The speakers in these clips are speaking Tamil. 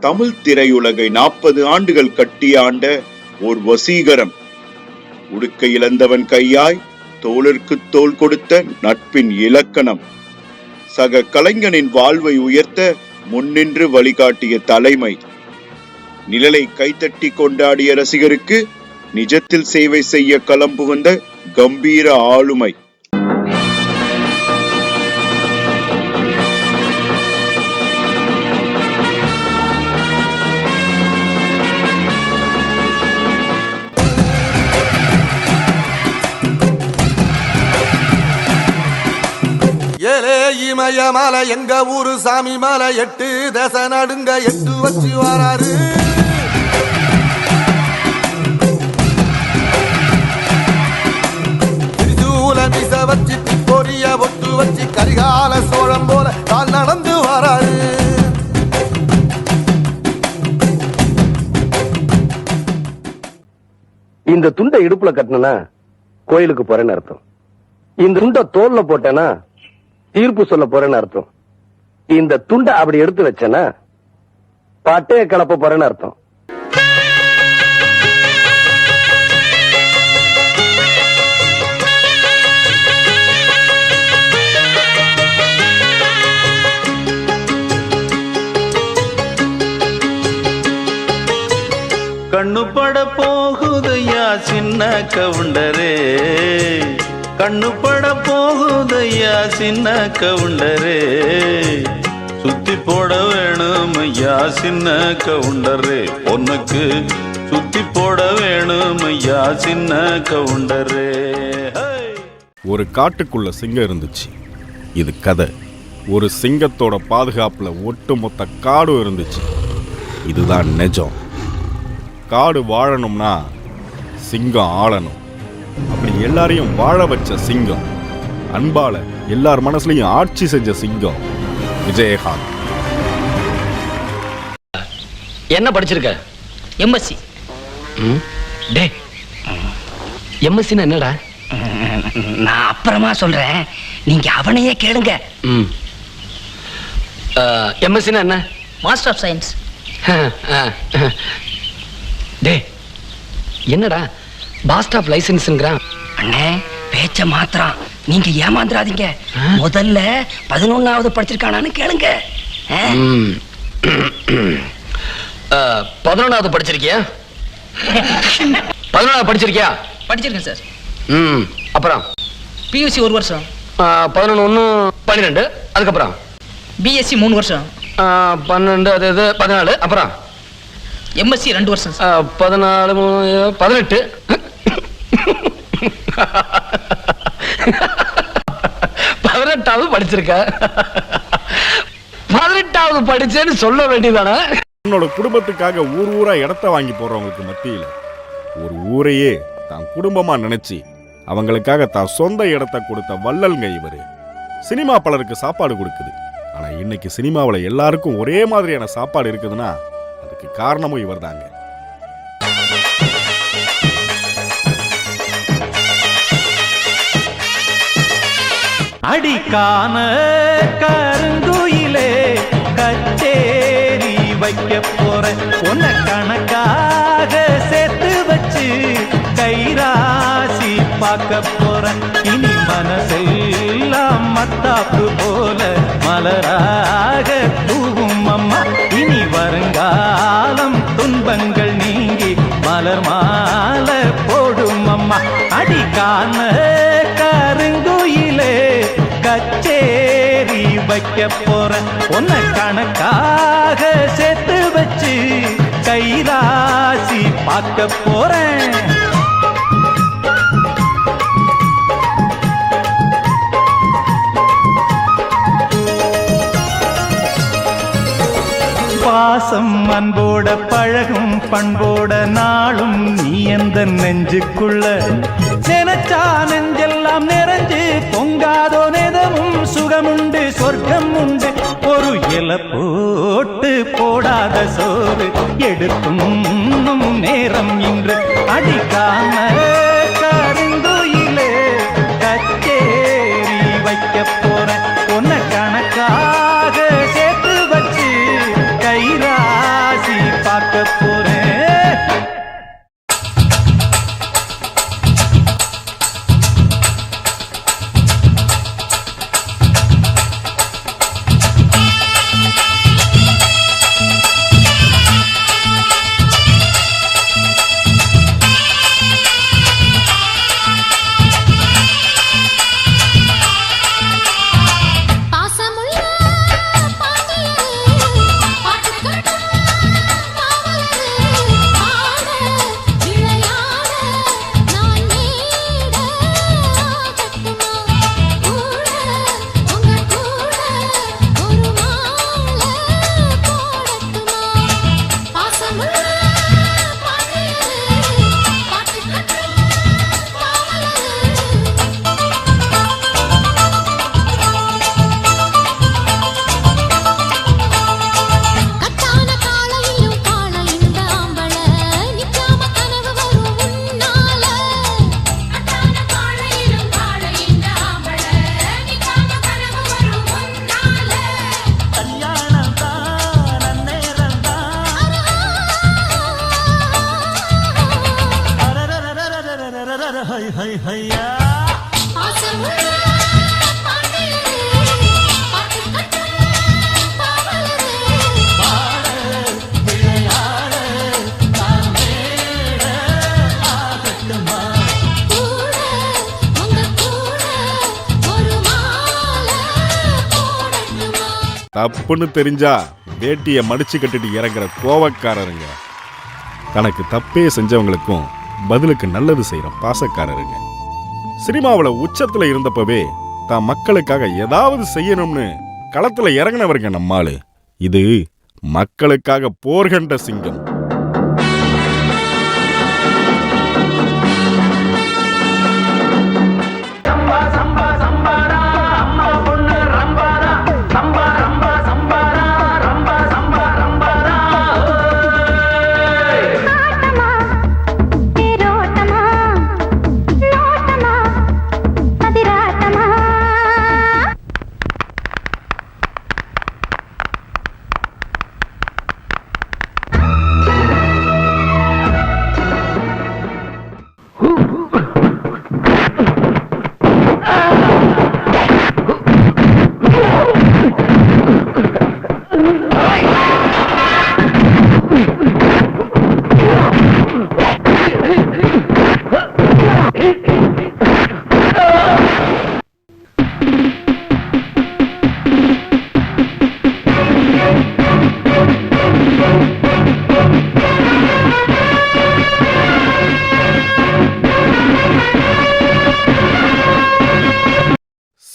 தமிழ் திரையுலகை 40 ஆண்டுகள் கட்டியாண்ட ஓர் வசீகரம். உடுக்க இழந்தவன் கையாய் தோளிற்கு தோள் கொடுத்த நட்பின் இலக்கணம். சக கலைஞனின் வாழ்வை உயர்த்த முன்னின்று வழிகாட்டிய தலைமை. நிழலை கைத்தட்டி கொண்டாடிய ரசிகருக்கு நிஜத்தில் சேவை செய்ய களம் புகுந்த கம்பீர ஆளுமை. இமய மலை எங்க ஊரு சாமி மலை 8 தசை நடுங்க 8 வச்சு வராரு. திருச்சூல மிச வச்சு பொரிய ஒட்டு வச்சு கரிகால சோழம் போல கால் நடந்து வராரு. இந்த துண்டை இடுப்புல கட்டினா கோயிலுக்கு போறேன்னு அர்த்தம். இந்த துண்டை தோல்ல போட்டேன்னா தீர்ப்பு சொல்ல போறேன்னு அர்த்தம். இந்த துண்டை அப்படி எடுத்து வச்சேன்னா பட்டைய கலப்ப போறேன்னு அர்த்தம். கண்ணுபட போகுதையா சின்ன கவுண்டரே, கண்ணுபட போகுதையா சின்ன கவுண்டரே, சுத்தி போட வேணும் ஐயா சின்ன கவுண்டரே, உனக்கு சுத்தி போட வேணும் ஐயா சின்ன கவுண்டரே. ஒரு காட்டுக்குள்ள சிங்கம் இருந்துச்சு. இது கதை. ஒரு சிங்கத்தோட பாதுகாப்புல ஒட்டுமொத்த காடும் இருந்துச்சு. இதுதான் நிஜம். காடு வாழணும்னா சிங்கம் ஆளணும். அப்படி எல்லாரையும் வாழ வச்ச சிங்கம், அன்பால எல்லார் மனசுலயும் ஆட்சி செஞ்ச சிங்கம் விஜயகாந்த். என்ன படிச்சிருக்க? எம்எஸ்சி. டே, எம்எஸ்சினா என்னடா? நான் அப்புறமா சொல்றேன், நீங்க அவனையே கேளுங்க. எம்எஸ்சினா என்ன? Master of science. டே, என்னடா பாஸ்ட் ஆஃப் லைசன்ஸ்ங்கறான்? அண்ணே, பேச்ச மாத்திரம் நீங்க ஏமாந்துறாதீங்க. முதல்ல 11வது படிச்சிருக்கானான்னு கேளுங்க. 11வது படிச்சிருக்கியா? 11வது படிச்சிருக்கியா? படிச்சிருக்கேன் சார். அப்புறம் பியூசி 1 வருஷம். 11 1 12. அதுக்கப்புறம் பிஎஸ்சி 3 வருஷம். 12 அது 14. அப்புறம் எம்எஸ்சி 2 வருஷம். 14 18. 18வது படிச்சிருக்க. 18வது படிச்சேன்னு சொல்ல வேண்டியதானே? என்னோட குடும்பத்துக்காக ஊரா இடத்த வாங்கி போறவங்களுக்கு மத்தியில ஒரு ஊரையே தான் குடும்பமா நினைச்சு அவங்களுக்காக தான் சொந்த இடத்தை கொடுத்த வள்ளல்ங்க இவரு. சினிமா பலருக்கு சாப்பாடு கொடுக்குது. ஆனா இன்னைக்கு சினிமாவில் எல்லாருக்கும் ஒரே மாதிரியான சாப்பாடு இருக்குதுன்னா அதுக்கு காரணமும் இவர் தாங்க. அடிக்கான கருங்குயிலே கச்சேரி வைக்க போற, உன்னை கணக்காக சேர்த்து வச்சு கைராசி பார்க்க போற. இனி மனசெல்லாம் மத்தாப்பு போல மலராக தூவும் அம்மா. இனி வருங்காலம் துன்பங்கள் நீங்கி மலர் மாலை போடும் அம்மா. அடிக்கான கருங்குயிலே கச்சேரி வைக்க போற, உன்னை கணக்காக சேர்த்து வச்சு கைராசி பார்க்க போறேன். பாசம் அன்போட பழகும் பண்போட நாளும் நீ எந்த நெஞ்சுக்குள்ள. நினைச்சா நெஞ்செல்லாம் நிறைஞ்சு பொங்காதோ நெதமும் சுகமுண்டு சொர்க்கம் உண்டு. ஒரு இலை போட்டு போடாத சோறு எடுக்கும் நேரம் இன்று. அடிக்காம கருங்குயிலே கச்சேரி வைக்க போறேன், உன்னை கணக்காக சேர்த்து வச்சு கைராசி ஹையா தப்புன்னு தெரிஞ்சா வேட்டியை மடிச்சு கட்டிட்டு இறங்குற கோவக்காரருங்க. தனக்கு தப்பே செஞ்சவங்களுக்கும் பதிலுக்கு நல்லது செய்யற பாசக்காரருங்க. சினிமாவில் உச்சத்துல இருந்தப்பவே தான் மக்களுக்காக ஏதாவது செய்யணும்னு களத்துல இறங்கினவருங்க நம்மாளு. இது மக்களுக்காக போர்கண்ட சிங்கம்.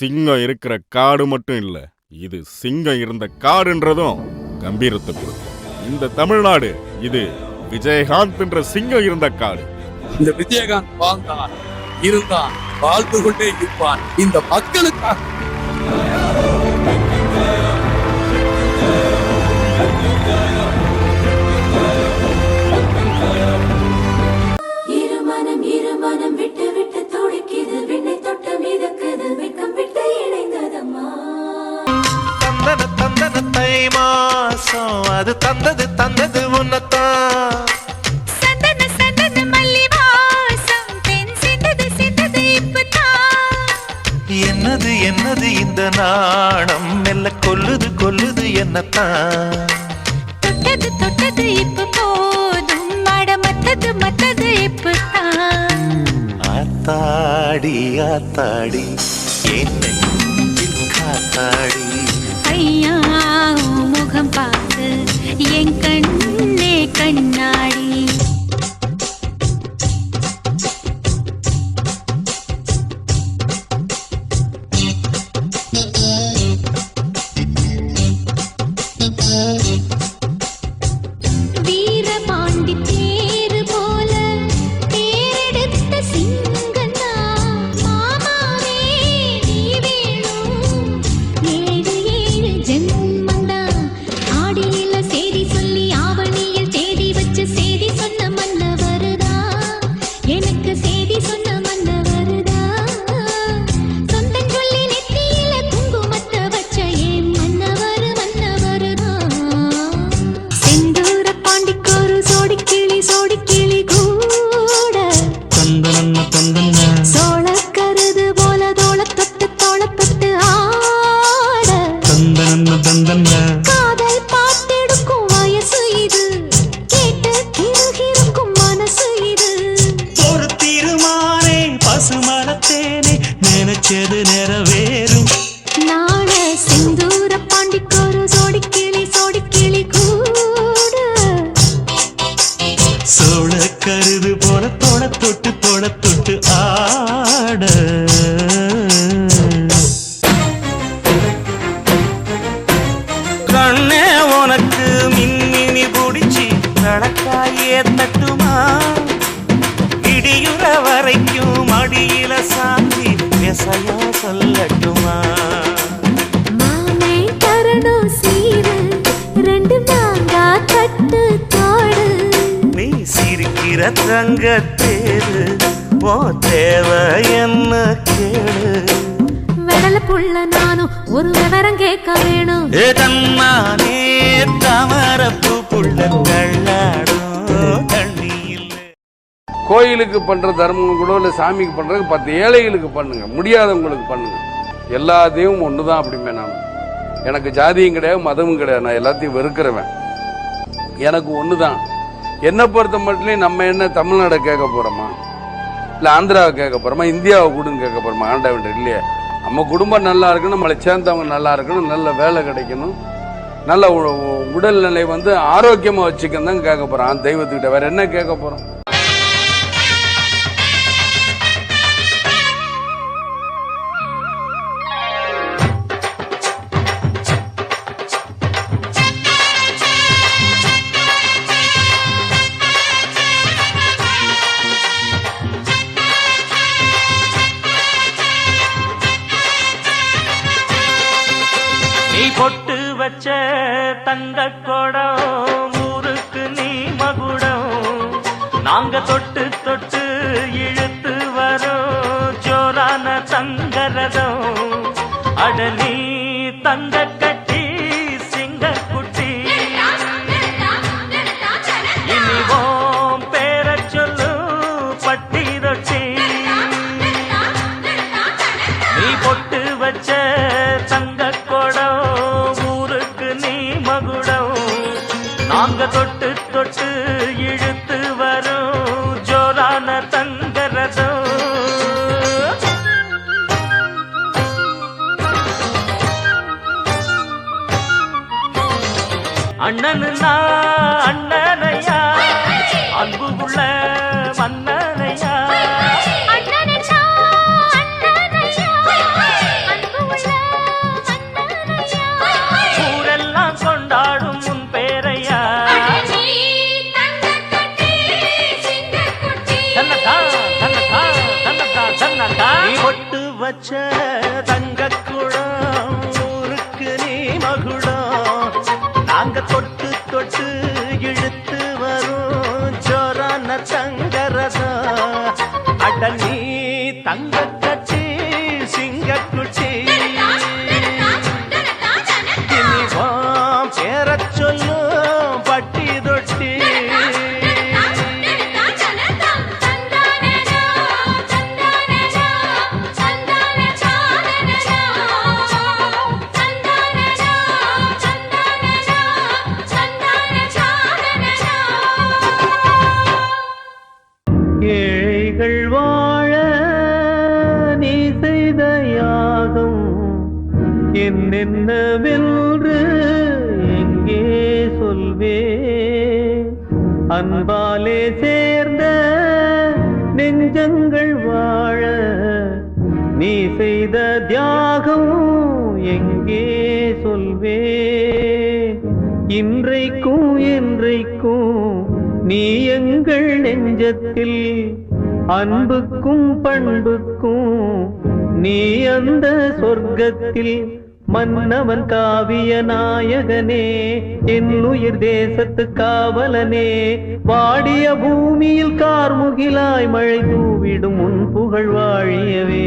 சிங்கம் இருக்கிற காடு மட்டும் இல்ல, இது சிங்கம் இருந்த காடுன்றதும் கம்பீரத்தை கொடுக்கும். இந்த தமிழ்நாடு இது விஜயகாந்த் என்ற சிங்கம் இருந்த காடு. இந்த விஜயகாந்த் வாழ்ந்தான், இருந்தான், வாழ்ந்து கொண்டே இருப்பான் இந்த மக்களுக்காக. இருமனம் விட்டு விட்டு துடிக்குது, விண்ணை தொட்டு மிதக்குது, வெக்கம் விட்டு இணைந்ததம்மா. தந்தன தந்தன தை மாசம் அது தந்தது தந்தது உன்னத்தான். சந்தன சந்தன மல்லி வாசம் தென் சிந்தது சிந்தது இப்பதான். என்னது என்னது இந்த நாணம் மெல்ல கொல்லுது கொல்லுது என்னத்தான். தொட்டது தொட்டது இப்ப போதும், மட மத்தது மத்தது இப்பதான். ஆத்தாடி ஆத்தாடி என் நெஞ்சில் காத்தாடி. ஐயா உன் முகம் பார்த்து என் கண்ணே கண்ணாடி. வீரபாண்டி தேரு போல தேரெடுத்த சிங்கந்தா, மாமாவே நீ வேணும், ஏழு ஏழு ஜென்மந்தா. ஆடியில சேதி சொல்லி ஆவணியில் தேடி வச்சு சேதி சொன்ன மன்னவருதா, எனக்கு சேதி சொன்ன மன்னவருதா. சொந்தம் சொல்லி நெத்தியில குங்குமத்தை வச்ச ஏன் மன்னவரு மன்னவருதா. செந்தூர பாண்டிக்கொரு சோடி கிளி கூட தந்தன தந்தன சோழ கருது போல தோள தொட்டு ஆட. தந்தன தந்தன காதல் பாட்டெடுக்கும் வயசு இது, கேட்டு கிருகிருக்கும் மனசு இது. ஒரு தீர்மானே பசுமரத்தேனே நினைச்சது நிறைவேறும். நாண செந்தூர பாண்டிக்கொரு சோடி கிளி கூட சோழ கருது போல தொட தொட்டு ஆட. கண்ணே உனக்கு மின்மினி பிடிச்சி நடக்காயே தட்டுமா, இடியுற வரைக்கும் அடியில சாந்தி விசையா சொல்லட்டுமா. மாமை தரணும் சீரு, ரெண்டு மாங்கா கட்டு தோடு. நீ சிரிக்கிற தங்கத்தேரு ஓ தேவை என்ன கேளு. வெடல புள்ள நானும் ஒரு விவரம் கேட்க வேணும். ஏ தன்னானே தாமரப்பூ புள்ள கள்ளாடும் தண்ணி இல்லை. கோயிலுக்கு பண்ற தர்மம் கூட இல்லை சாமிக்கு பண்றது 10 ஏழைகளுக்கு பண்ணுங்க, முடியாதவங்களுக்கு பண்ணுங்க. எல்லா தெய்வமும் ஒண்ணுதான் அப்படிமே. நான் எனக்கு ஜாதியும் கிடையாது, மதமும் கிடையாது, நான் எல்லாத்தையும் வெறுக்கிறவன். எனக்கு ஒண்ணுதான். என்னை பொறுத்த மட்டும் நம்ம என்ன தமிழ்நாடை கேட்க போறோமா, இல்லை ஆந்திராவை கேட்க போறோமா, இந்தியாவை கூடன்னு கேட்க போறோமா? ஆண்டவன் இல்லையே. நம்ம குடும்பம் நல்லா இருக்கணும், நம்மளை சேர்ந்தவங்க நல்லா இருக்கணும், நல்ல வேலை கிடைக்கணும், நல்ல உடல்நிலை ஆரோக்கியமா வச்சுக்கன்னு தான் கேட்க போறோம் தெய்வத்துக்கிட்ட. வேற என்ன கேட்க போறோம்? நீ பொட்டு வச்ச தங்க குடம் ஊருக்கு நீ மகுடம், நாங்க தொட்டு தொட்டு இழுத்து வரோம் ஜோரான தங்கரதம். அட நீ தங்க கட்டி சிங்க குட்டி, இனிவோம் பேர சொல்லு பட்டி ரொட்டி. நீ பொட்டு வச்ச தங்க ஊருக்கு நீ மகுடம், நாங்க தொட்டு தொட்டு இழுத்து வரும் ஜோரான தங்கரதம். அண்ணனுனா அண்ணனையா, அன்பு உள்ள மன்னனையா. கொண்டாடும் உன் பேரையா, பொட்டு வச்ச தங்க குடம் ஊருக்கு நீ மகுடம், நாங்க தொட்டு தொட்டு இழுத்து வரும் ஜோரான தங்கரதம். அட நீ தங்க கட்டி சிங்க குட்டி, பேரச் சொல்லு பட்டி தொட்டி. ஏழைகள் வாழ நீ செய்த யாகம் என்னென்னவென்று எங்கே சொல்வே, அன்பாலே சேர்ந்த நெஞ்சங்கள் வாழ நீ செய்த தியாகம் எங்கே சொல்வே. இன்றைக்கும் என்றைக்கும் நீ எங்கள் நெஞ்சத்தில், அன்புக்கும் பண்புக்கும் நீ அந்த சொர்க்கத்தில். மன்னவன் காவிய நாயகனே, என் உயிர் தேசத்து காவலனே, வாடிய பூமியில் கார்முகிலாய் மழை தூவிடும் உன் புகழ் வாழியவே.